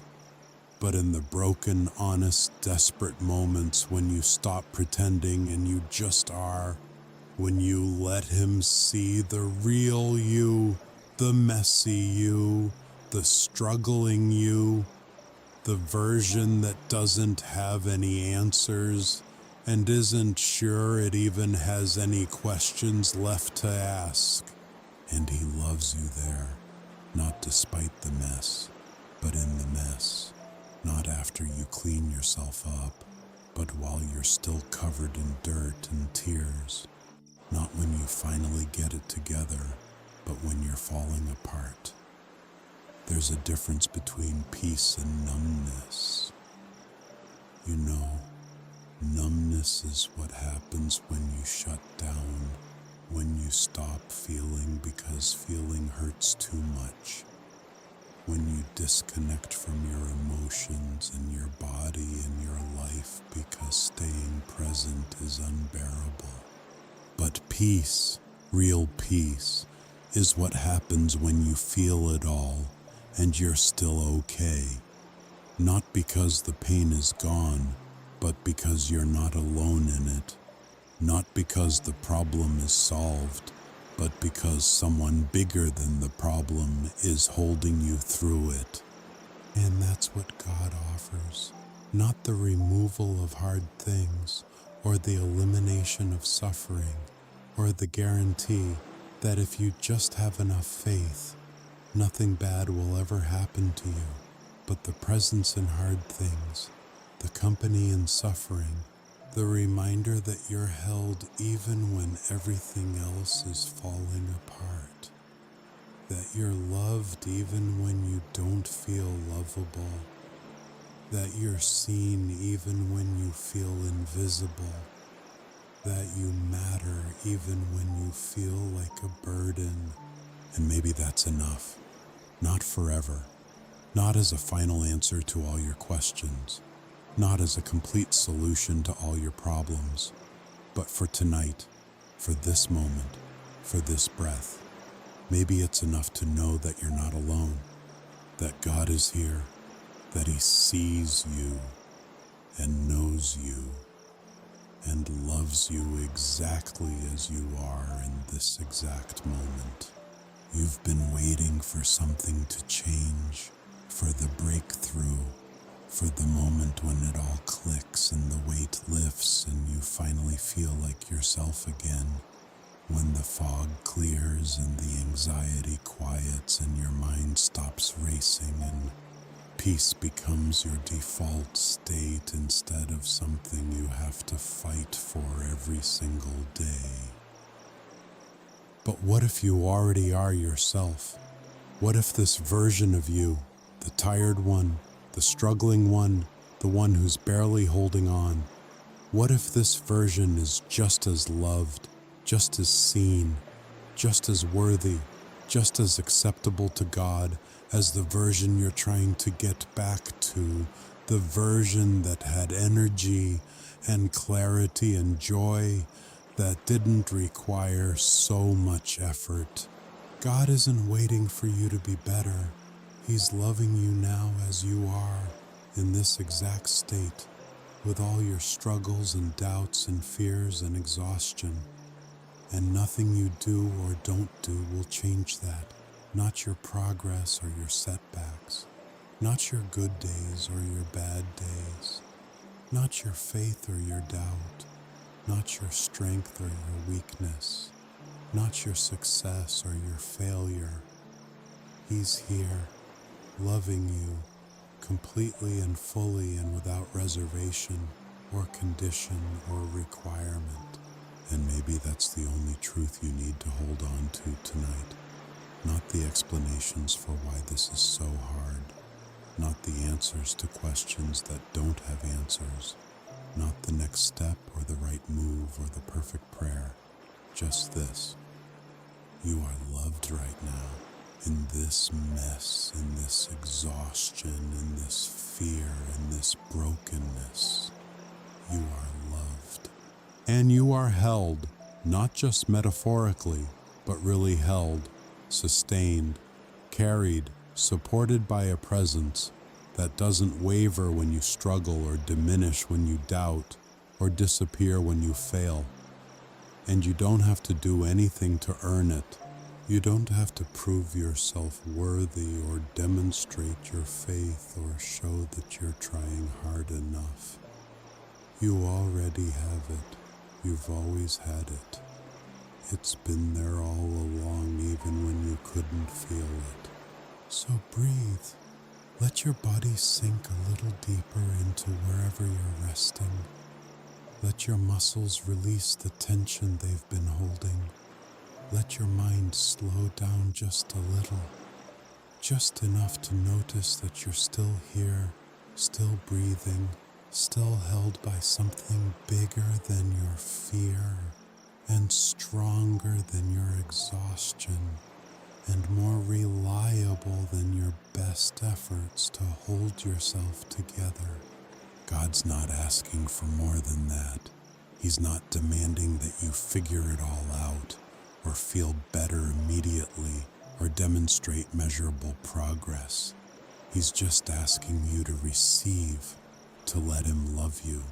but in the broken, honest, desperate moments when you stop pretending and you just are, when you let him see the real you, the messy you, the struggling you, the version that doesn't have any answers and isn't sure it even has any questions left to ask. And he loves you there, not despite the mess, but in the mess. Not after you clean yourself up, but while you're still covered in dirt and tears. Not when you finally get it together, but when you're falling apart. There's a difference between peace and numbness. You know, numbness is what happens when you shut down, when you stop feeling because feeling hurts too much, when you disconnect from your emotions and your body and your life because staying present is unbearable. But peace, real peace, is what happens when you feel it all and you're still okay. Not because the pain is gone, but because you're not alone in it. Not because the problem is solved, but because someone bigger than the problem is holding you through it. And that's what God offers. Not the removal of hard things, or the elimination of suffering, or the guarantee that if you just have enough faith, nothing bad will ever happen to you, but the presence in hard things, the company in suffering, the reminder that you're held even when everything else is falling apart, that you're loved even when you don't feel lovable, that you're seen even when you feel invisible, that you matter even when you feel like a burden. And maybe that's enough. Not forever. Not as a final answer to all your questions. Not as a complete solution to all your problems. But for tonight, for this moment, for this breath, maybe it's enough to know that you're not alone. That God is here. That he sees you and knows you and loves you exactly as you are in this exact moment. You've been waiting for something to change, for the breakthrough, for the moment when it all clicks and the weight lifts and you finally feel like yourself again, when the fog clears and the anxiety quiets and your mind stops racing and peace becomes your default state instead of something you have to fight for every single day. But what if you already are yourself? What if this version of you, the tired one, the struggling one, the one who's barely holding on, what if this version is just as loved, just as seen, just as worthy, just as acceptable to God as the version you're trying to get back to, the version that had energy and clarity and joy that didn't require so much effort? God isn't waiting for you to be better. He's loving you now as you are, in this exact state, with all your struggles and doubts and fears and exhaustion. And nothing you do or don't do will change that. Not your progress or your setbacks. Not your good days or your bad days. Not your faith or your doubt. Not your strength or your weakness. Not your success or your failure. He's here, loving you, completely and fully and without reservation or condition or requirement. And maybe that's the only truth you need to hold on to tonight. Not the explanations for why this is so hard. Not the answers to questions that don't have answers. Not the next step or the right move or the perfect prayer. Just this. You are loved right now. In this mess, in this exhaustion, in this fear, in this brokenness. You are loved. And you are held, not just metaphorically, but really held, sustained, carried, supported by a presence that doesn't waver when you struggle or diminish when you doubt or disappear when you fail. And you don't have to do anything to earn it. You don't have to prove yourself worthy or demonstrate your faith or show that you're trying hard enough. You already have it. You've always had it. It's been there all along, even when you couldn't feel it. So breathe. Let your body sink a little deeper into wherever you're resting. Let your muscles release the tension they've been holding. Let your mind slow down just a little, just enough to notice that you're still here, still breathing, still held by something bigger than your fear and stronger than your exhaustion and more reliable than your best efforts to hold yourself together. God's not asking for more than that. He's not demanding that you figure it all out or feel better immediately or demonstrate measurable progress. He's just asking you to receive, to let him love you,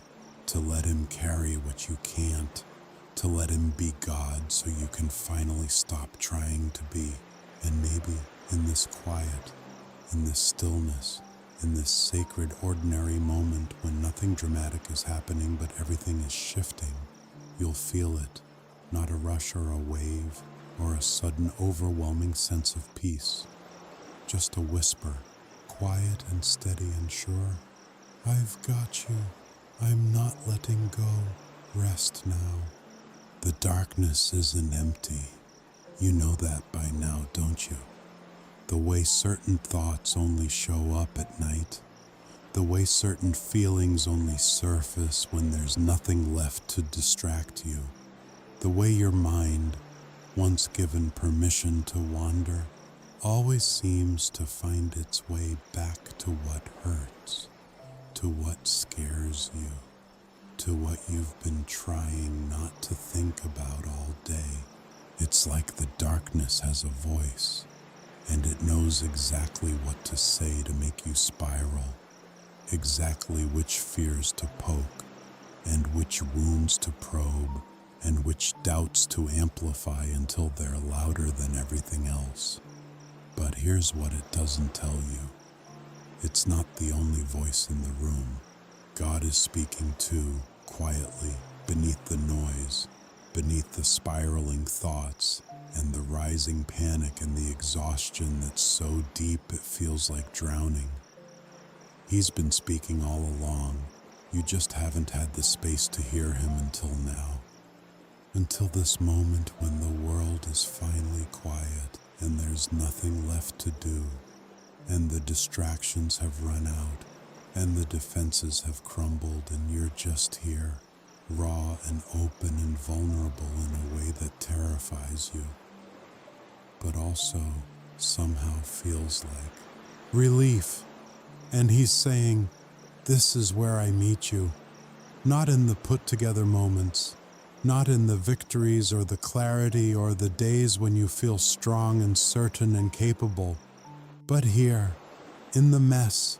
to let him carry what you can't, to let him be God so you can finally stop trying to be. And maybe in this quiet, in this stillness, in this sacred ordinary moment when nothing dramatic is happening but everything is shifting, you'll feel it, not a rush or a wave or a sudden overwhelming sense of peace. Just a whisper, quiet and steady and sure. I've got you. I'm not letting go. Rest now. The darkness isn't empty. You know that by now, don't you? The way certain thoughts only show up at night. The way certain feelings only surface when there's nothing left to distract you. The way your mind, once given permission to wander, always seems to find its way back to what hurts, to what scares you, to what you've been trying not to think about all day. It's like the darkness has a voice, and it knows exactly what to say to make you spiral, exactly which fears to poke, and which wounds to probe, and which doubts to amplify until they're louder than everything else. But here's what it doesn't tell you. It's not the only voice in the room. God is speaking too, quietly, beneath the noise, beneath the spiraling thoughts, and the rising panic and the exhaustion that's so deep it feels like drowning. He's been speaking all along. You just haven't had the space to hear him until now. Until this moment when the world is finally quiet and there's nothing left to do, and the distractions have run out, and the defenses have crumbled, and you're just here, raw and open and vulnerable in a way that terrifies you, but also somehow feels like relief. And he's saying, this is where I meet you, not in the put-together moments, not in the victories or the clarity or the days when you feel strong and certain and capable, but here, in the mess,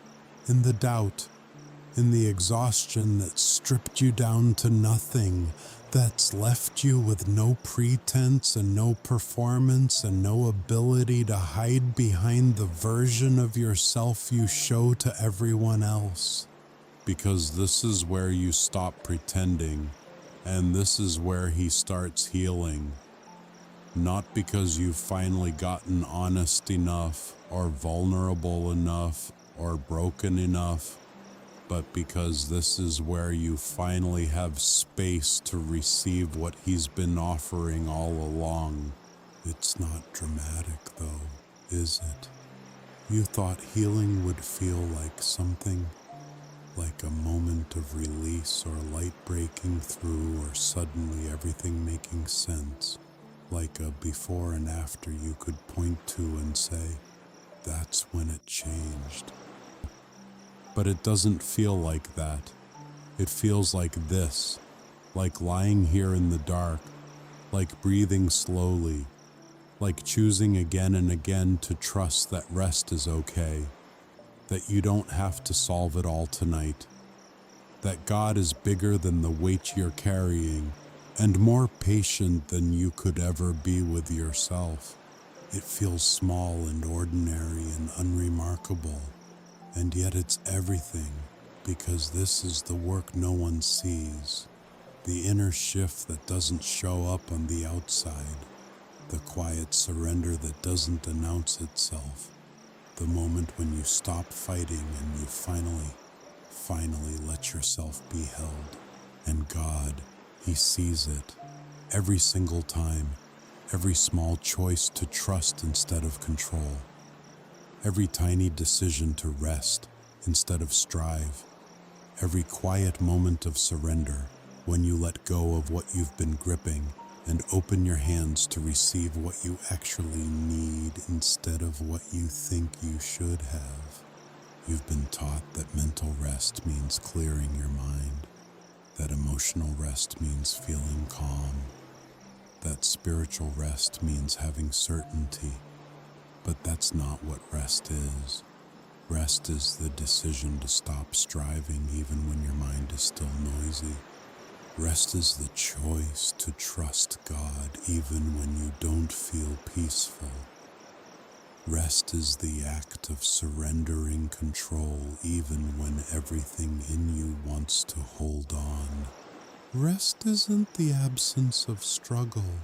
in the doubt, in the exhaustion that's stripped you down to nothing, that's left you with no pretense and no performance and no ability to hide behind the version of yourself you show to everyone else. Because this is where you stop pretending, and this is where he starts healing. Not because you've finally gotten honest enough, or vulnerable enough, or broken enough, but because this is where you finally have space to receive what he's been offering all along. It's not dramatic though, is it? You thought healing would feel like something, like a moment of release or light breaking through or suddenly everything making sense, like a before and after you could point to and say, that's when it changed. But it doesn't feel like that. It feels like this, like lying here in the dark, like breathing slowly, like choosing again and again to trust that rest is okay, that you don't have to solve it all tonight, that God is bigger than the weight you're carrying and more patient than you could ever be with yourself. It feels small and ordinary and unremarkable, and yet it's everything, because this is the work no one sees, the inner shift that doesn't show up on the outside, the quiet surrender that doesn't announce itself, the moment when you stop fighting and you finally let yourself be held. And God, He sees it every single time, every small choice to trust instead of control, every tiny decision to rest instead of strive, every quiet moment of surrender when you let go of what you've been gripping and open your hands to receive what you actually need instead of what you think you should have. You've been taught that mental rest means clearing your mind, that emotional rest means feeling calm, that spiritual rest means having certainty, but that's not what rest is. Rest is the decision to stop striving even when your mind is still noisy. Rest is the choice to trust God even when you don't feel peaceful. Rest is the act of surrendering control even when everything in you wants to hold on. Rest isn't the absence of struggle,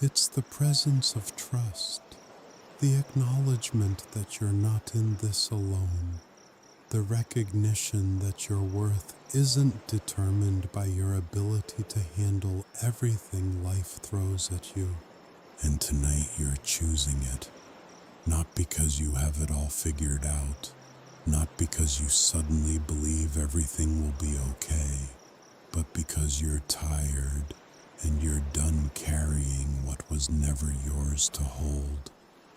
it's the presence of trust, the acknowledgement that you're not in this alone, the recognition that your worth isn't determined by your ability to handle everything life throws at you. And tonight you're choosing it, not because you have it all figured out, not because you suddenly believe everything will be okay, but because you're tired and you're done carrying what was never yours to hold,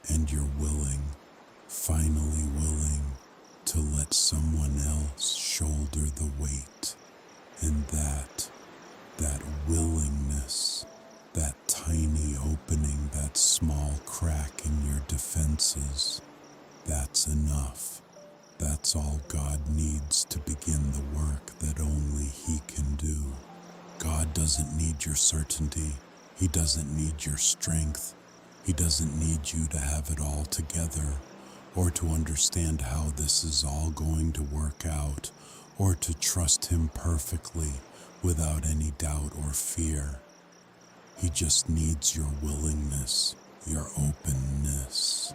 and you're willing, finally willing, to let someone else shoulder the weight. And that willingness, that tiny opening, that small crack in your defenses, that's enough. That's all God needs to begin the work that only He can do. God doesn't need your certainty. He doesn't need your strength. He doesn't need you to have it all together, or to understand how this is all going to work out, or to trust Him perfectly without any doubt or fear. He just needs your willingness, your openness,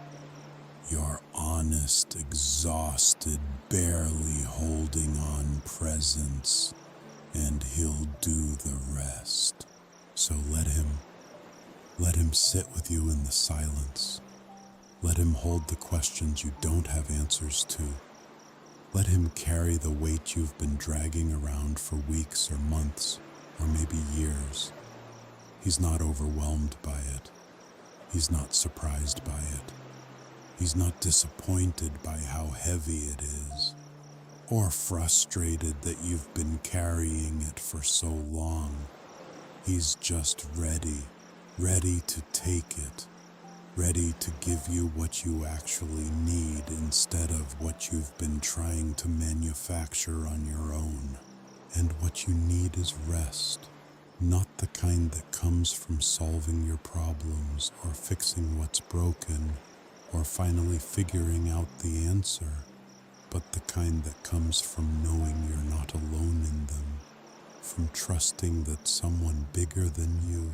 your honest, exhausted, barely holding on presence, and He'll do the rest. So let Him sit with you in the silence. Let Him hold the questions you don't have answers to. Let Him carry the weight you've been dragging around for weeks or months, or maybe years. He's not overwhelmed by it. He's not surprised by it. He's not disappointed by how heavy it is, or frustrated that you've been carrying it for so long. He's just ready to take it, ready to give you what you actually need instead of what you've been trying to manufacture on your own. And what you need is rest, not the kind that comes from solving your problems or fixing what's broken or finally figuring out the answer, but the kind that comes from knowing you're not alone in them, from trusting that someone bigger than you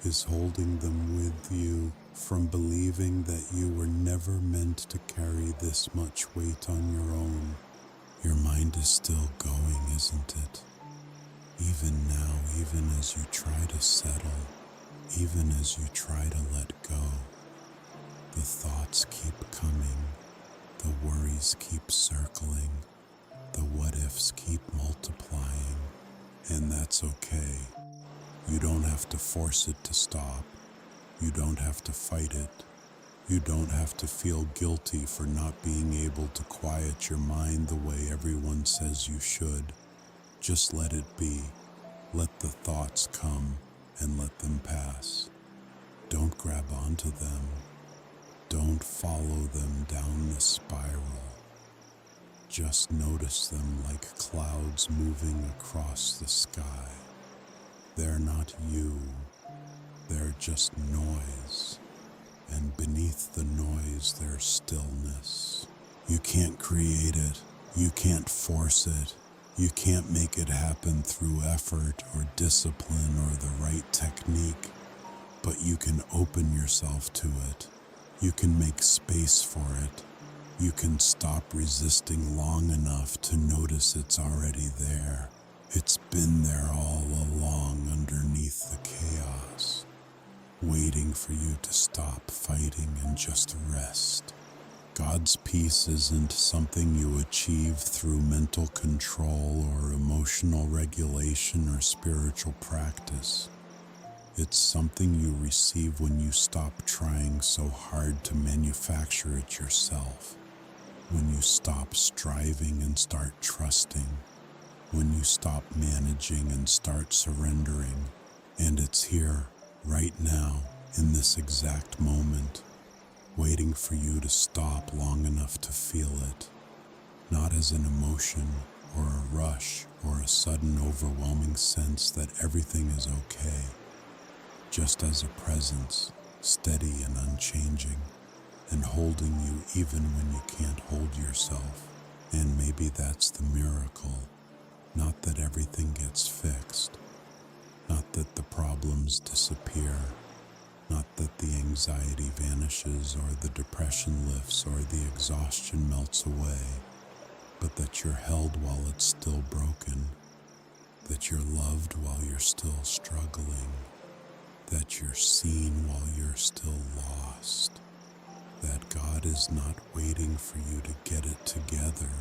is holding them with you, from believing that you were never meant to carry this much weight on your own. Your mind is still going, isn't it? Even now, even as you try to settle, even as you try to let go, the thoughts keep coming, the worries keep circling, the what-ifs keep multiplying, and that's okay. You don't have to force it to stop. You don't have to fight it. You don't have to feel guilty for not being able to quiet your mind the way everyone says you should. Just let it be. Let the thoughts come and let them pass. Don't grab onto them. Don't follow them down the spiral. Just notice them like clouds moving across the sky. They're not you. They're just noise. And beneath the noise, there's stillness. You can't create it. You can't force it. You can't make it happen through effort or discipline or the right technique. But you can open yourself to it. You can make space for it. You can stop resisting long enough to notice it's already there. It's been there all along underneath the chaos, waiting for you to stop fighting and just rest. God's peace isn't something you achieve through mental control or emotional regulation or spiritual practice. It's something you receive when you stop trying so hard to manufacture it yourself, when you stop striving and start trusting, when you stop managing and start surrendering. And it's here, right now, in this exact moment, waiting for you to stop long enough to feel it, not as an emotion or a rush or a sudden overwhelming sense that everything is okay, just as a presence, steady and unchanging, and holding you even when you can't hold yourself. And maybe that's the miracle, not that everything gets fixed, not that the problems disappear, not that the anxiety vanishes or the depression lifts or the exhaustion melts away, but that you're held while it's still broken, that you're loved while you're still struggling, that you're seen while you're still lost, that God is not waiting for you to get it together.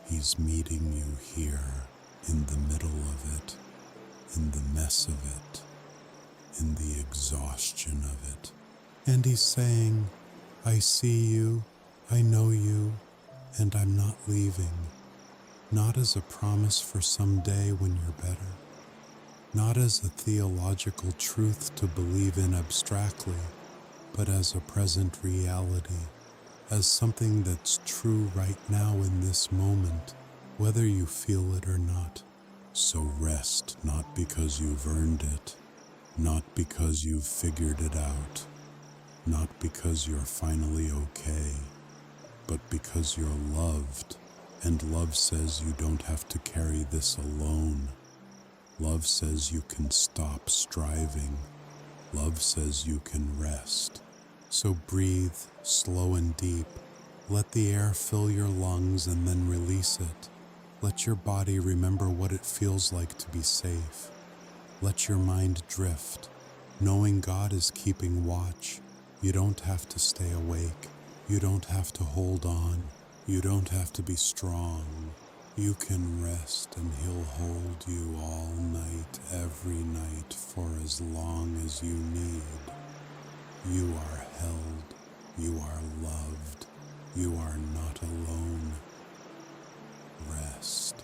He's meeting you here, in the middle of it, in the mess of it, in the exhaustion of it. And he's saying, I see you, I know you, and I'm not leaving. Not as a promise for some day when you're better. Not as a theological truth to believe in abstractly, but as a present reality, as something that's true right now in this moment, whether you feel it or not. So rest, not because you've earned it, not because you've figured it out, not because you're finally okay, but because you're loved, and love says you don't have to carry this alone. Love says you can stop striving. Love says you can rest. So breathe slow and deep. Let the air fill your lungs and then release it. Let your body remember what it feels like to be safe. Let your mind drift, knowing God is keeping watch. You don't have to stay awake. You don't have to hold on. You don't have to be strong. You can rest and He'll hold you all night, every night, for as long as you need. You are held. You are loved. You are not alone. Rest.